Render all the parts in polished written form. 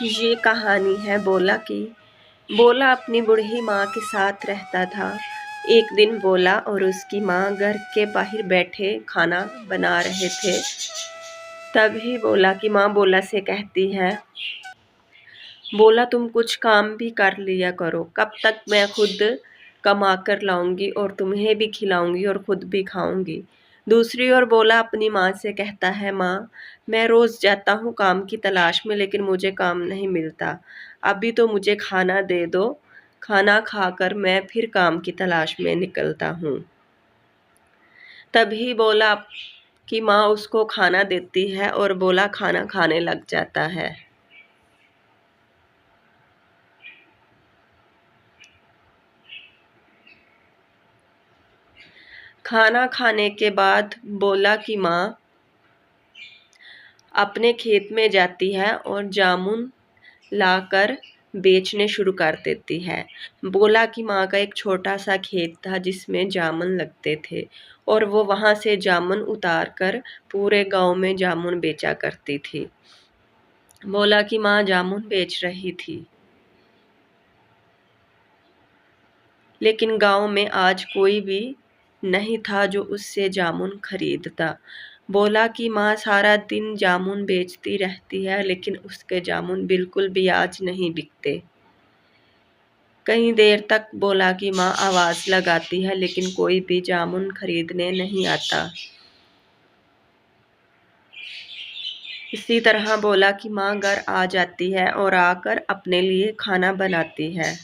ये कहानी है बोला की। बोला अपनी बूढ़ी माँ के साथ रहता था। एक दिन बोला और उसकी माँ घर के बाहर बैठे खाना बना रहे थे। तभी बोला की माँ बोला से कहती है, बोला तुम कुछ काम भी कर लिया करो, कब तक मैं खुद कमा कर लाऊंगी और तुम्हें भी खिलाऊंगी और खुद भी खाऊंगी। दूसरी ओर बोला अपनी माँ से कहता है, माँ मैं रोज जाता हूँ काम की तलाश में लेकिन मुझे काम नहीं मिलता। अभी तो मुझे खाना दे दो, खाना खाकर मैं फिर काम की तलाश में निकलता हूँ। तभी बोला कि माँ उसको खाना देती है और बोला खाना खाने लग जाता है। खाना खाने के बाद बोला की माँ अपने खेत में जाती है और जामुन लाकर बेचने शुरू कर देती है। बोला की माँ का एक छोटा सा खेत था जिसमें जामुन लगते थे और वो वहाँ से जामुन उतार कर पूरे गांव में जामुन बेचा करती थी। बोला की माँ जामुन बेच रही थी लेकिन गांव में आज कोई भी नहीं था जो उससे जामुन खरीदता। बोला कि माँ सारा दिन जामुन बेचती रहती है लेकिन उसके जामुन बिल्कुल भी आज नहीं बिकते। कई देर तक बोला की माँ आवाज लगाती है लेकिन कोई भी जामुन खरीदने नहीं आता। इसी तरह बोला की माँ घर आ जाती है और आकर अपने लिए खाना बनाती है।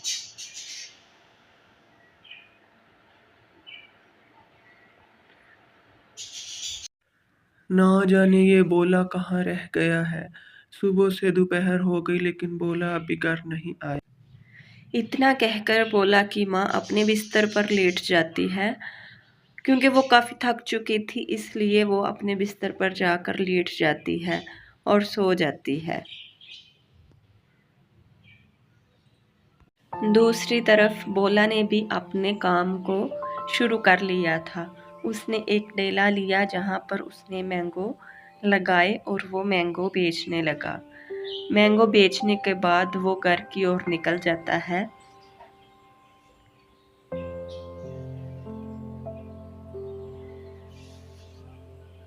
ना जाने ये बोला कहाँ रह गया है। सुबह से दोपहर हो गई लेकिन बोला अभी घर नहीं आया। इतना कहकर बोला की माँ अपने बिस्तर पर लेट जाती है। क्योंकि वो काफ़ी थक चुकी थी इसलिए वो अपने बिस्तर पर जाकर लेट जाती है और सो जाती है। दूसरी तरफ बोला ने भी अपने काम को शुरू कर लिया था। उसने एक डेला लिया जहाँ पर उसने मैंगो लगाए और वो मैंगो बेचने लगा। मैंगो बेचने के बाद वो घर की ओर निकल जाता है।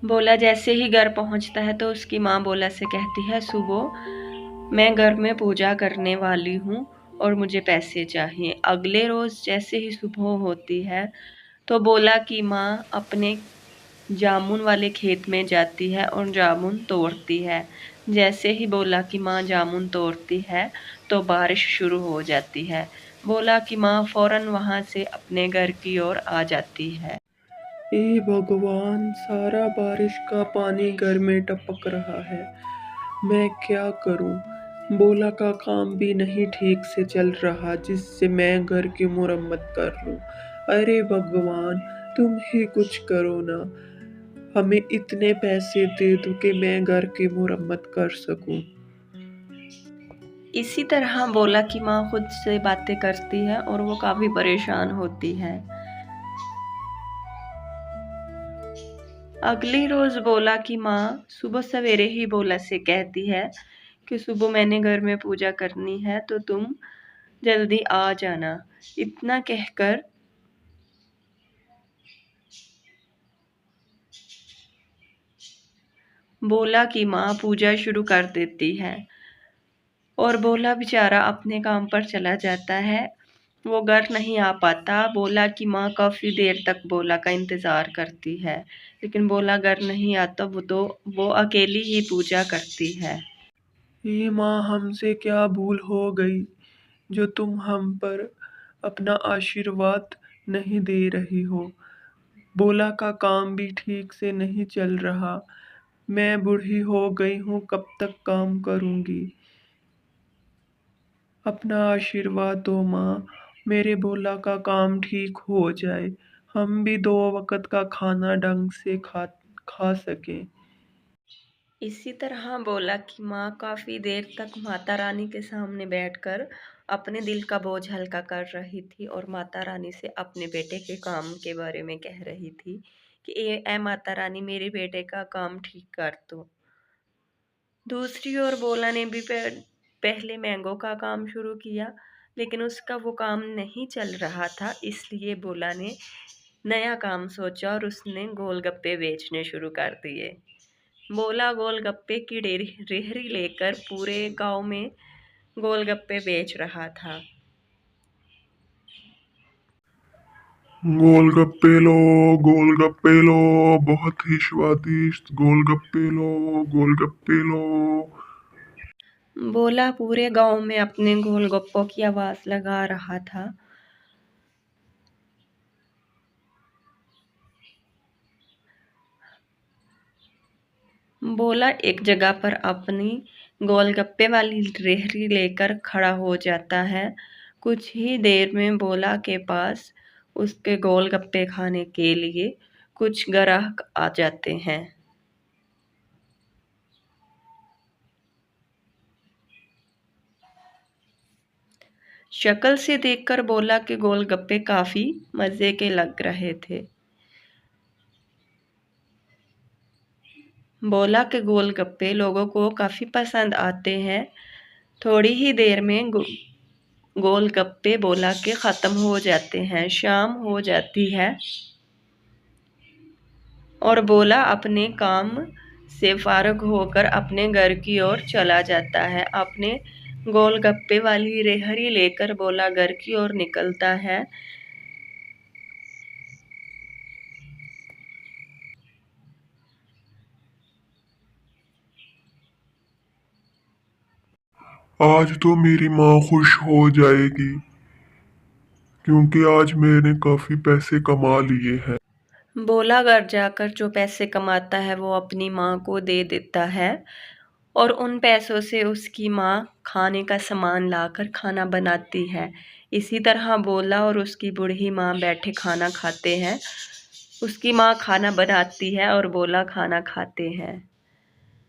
बोला जैसे ही घर पहुंचता है तो उसकी माँ बोला से कहती है, सुबह मैं घर में पूजा करने वाली हूँ और मुझे पैसे चाहिए। अगले रोज जैसे ही सुबह होती है तो बोला की माँ अपने जामुन वाले खेत में जाती है और जामुन तोड़ती है। जैसे ही बोला की माँ जामुन तोड़ती है तो बारिश शुरू हो जाती है। बोला की माँ फौरन वहां से अपने घर की ओर आ जाती है। हे भगवान, सारा बारिश का पानी घर में टपक रहा है। मैं क्या करूं? बोला का काम भी नहीं ठीक से चल रहा जिससे मैं घर की मुरम्मत कर लूं। अरे भगवान, तुम ही कुछ करो ना। हमें इतने पैसे दे दो कि मैं घर की मुरम्मत कर सकूं। इसी तरह बोला की माँ खुद से बातें करती है और वो काफी परेशान होती है। अगली रोज बोला की माँ सुबह सवेरे ही बोला से कहती है कि सुबह मैंने घर में पूजा करनी है तो तुम जल्दी आ जाना। इतना कहकर बोला की माँ पूजा शुरू कर देती है और बोला बेचारा अपने काम पर चला जाता है। वो घर नहीं आ पाता। बोला की माँ काफी देर तक बोला का इंतजार करती है लेकिन बोला घर नहीं आता। वो अकेली ही पूजा करती है। हे माँ, हमसे क्या भूल हो गई जो तुम हम पर अपना आशीर्वाद नहीं दे रही हो। बोला का काम भी ठीक से नहीं चल रहा। मैं बूढ़ी हो गई हूँ, कब तक काम करूँगी। अपना आशीर्वाद दो माँ, मेरे भोला का काम ठीक हो जाए। हम भी दो वक्त का खाना ढंग से खा सकें। इसी तरह बोला कि माँ काफी देर तक माता रानी के सामने बैठकर अपने दिल का बोझ हल्का कर रही थी और माता रानी से अपने बेटे के काम के बारे में कह रही थी कि ए माता रानी मेरे बेटे का काम ठीक कर दो। दूसरी ओर बोला ने भी पहले मैंगो का काम शुरू किया, लेकिन उसका वो काम नहीं चल रहा था, इसलिए भोला ने नया काम सोचा और उसने गोलगप्पे बेचने शुरू कर दिए। भोला गोलगप्पे की रेहड़ी लेकर पूरे गांव में गोलगप्पे बेच रहा था। गोलगप्पे लो, बहुत ही स्वादिष्ट गोलगप्पे लो, गोलगप्पे लो। भोला पूरे गांव में अपने गोलगप्पों की आवाज लगा रहा था। भोला एक जगह पर अपनी गोलगप्पे वाली रेहड़ी लेकर खड़ा हो जाता है। कुछ ही देर में भोला के पास उसके गोलगप्पे खाने के लिए कुछ ग्राहक आ जाते हैं। शक्ल से देखकर भोला के गोलगप्पे काफी मजे के लग रहे थे। भोला के गोलगप्पे लोगों को काफी पसंद आते हैं। थोड़ी ही देर में गोलगप्पे भोला के खत्म हो जाते हैं। शाम हो जाती है और भोला अपने काम से फारग होकर अपने घर की ओर चला जाता है। अपने गोलगप्पे वाली रेहड़ी लेकर भोला घर की ओर निकलता है। आज तो मेरी माँ खुश हो जाएगी क्योंकि आज मैंने काफी पैसे कमा लिए हैं। भोला घर जाकर जो पैसे कमाता है वो अपनी माँ को दे देता है और उन पैसों से उसकी माँ खाने का सामान लाकर खाना बनाती है। इसी तरह भोला और उसकी बूढ़ी माँ बैठे खाना खाते हैं। उसकी माँ खाना बनाती है और भोला खाना खाते हैं।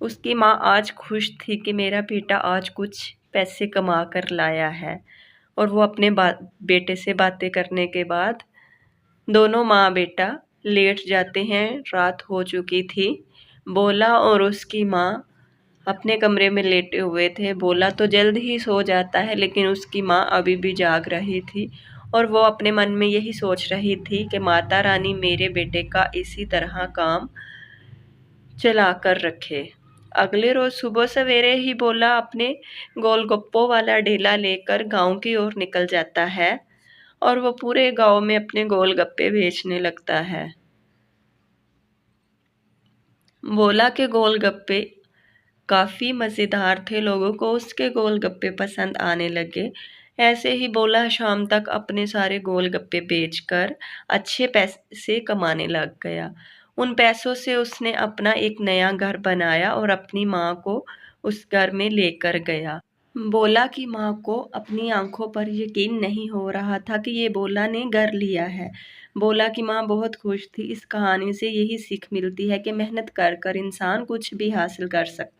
उसकी माँ आज खुश थी कि मेरा बेटा आज कुछ पैसे कमा कर लाया है। और वो अपने बेटे से बातें करने के बाद दोनों माँ बेटा लेट जाते हैं। रात हो चुकी थी। भोला और उसकी माँ अपने कमरे में लेटे हुए थे। भोला तो जल्द ही सो जाता है, लेकिन उसकी माँ अभी भी जाग रही थी और वो अपने मन में यही सोच रही थी कि माता रानी मेरे बेटे का इसी तरह काम चला कर रखे। अगले रोज सुबह सवेरे ही भोला अपने गोलगप्पों वाला ढेला लेकर गांव की ओर निकल जाता है और वो पूरे गांव में अपने गोलगप्पे बेचने लगता है। भोला के गोलगप्पे काफी मजेदार थे। लोगों को उसके गोलगप्पे पसंद आने लगे। ऐसे ही भोला शाम तक अपने सारे गोलगप्पे बेचकर अच्छे पैसे कमाने लग गया। उन पैसों से उसने अपना एक नया घर बनाया और अपनी माँ को उस घर में लेकर गया। भोला की माँ को अपनी आंखों पर यकीन नहीं हो रहा था कि ये भोला ने घर लिया है। भोला की माँ बहुत खुश थी। इस कहानी से यही सीख मिलती है कि मेहनत कर कर इंसान कुछ भी हासिल कर सकता है।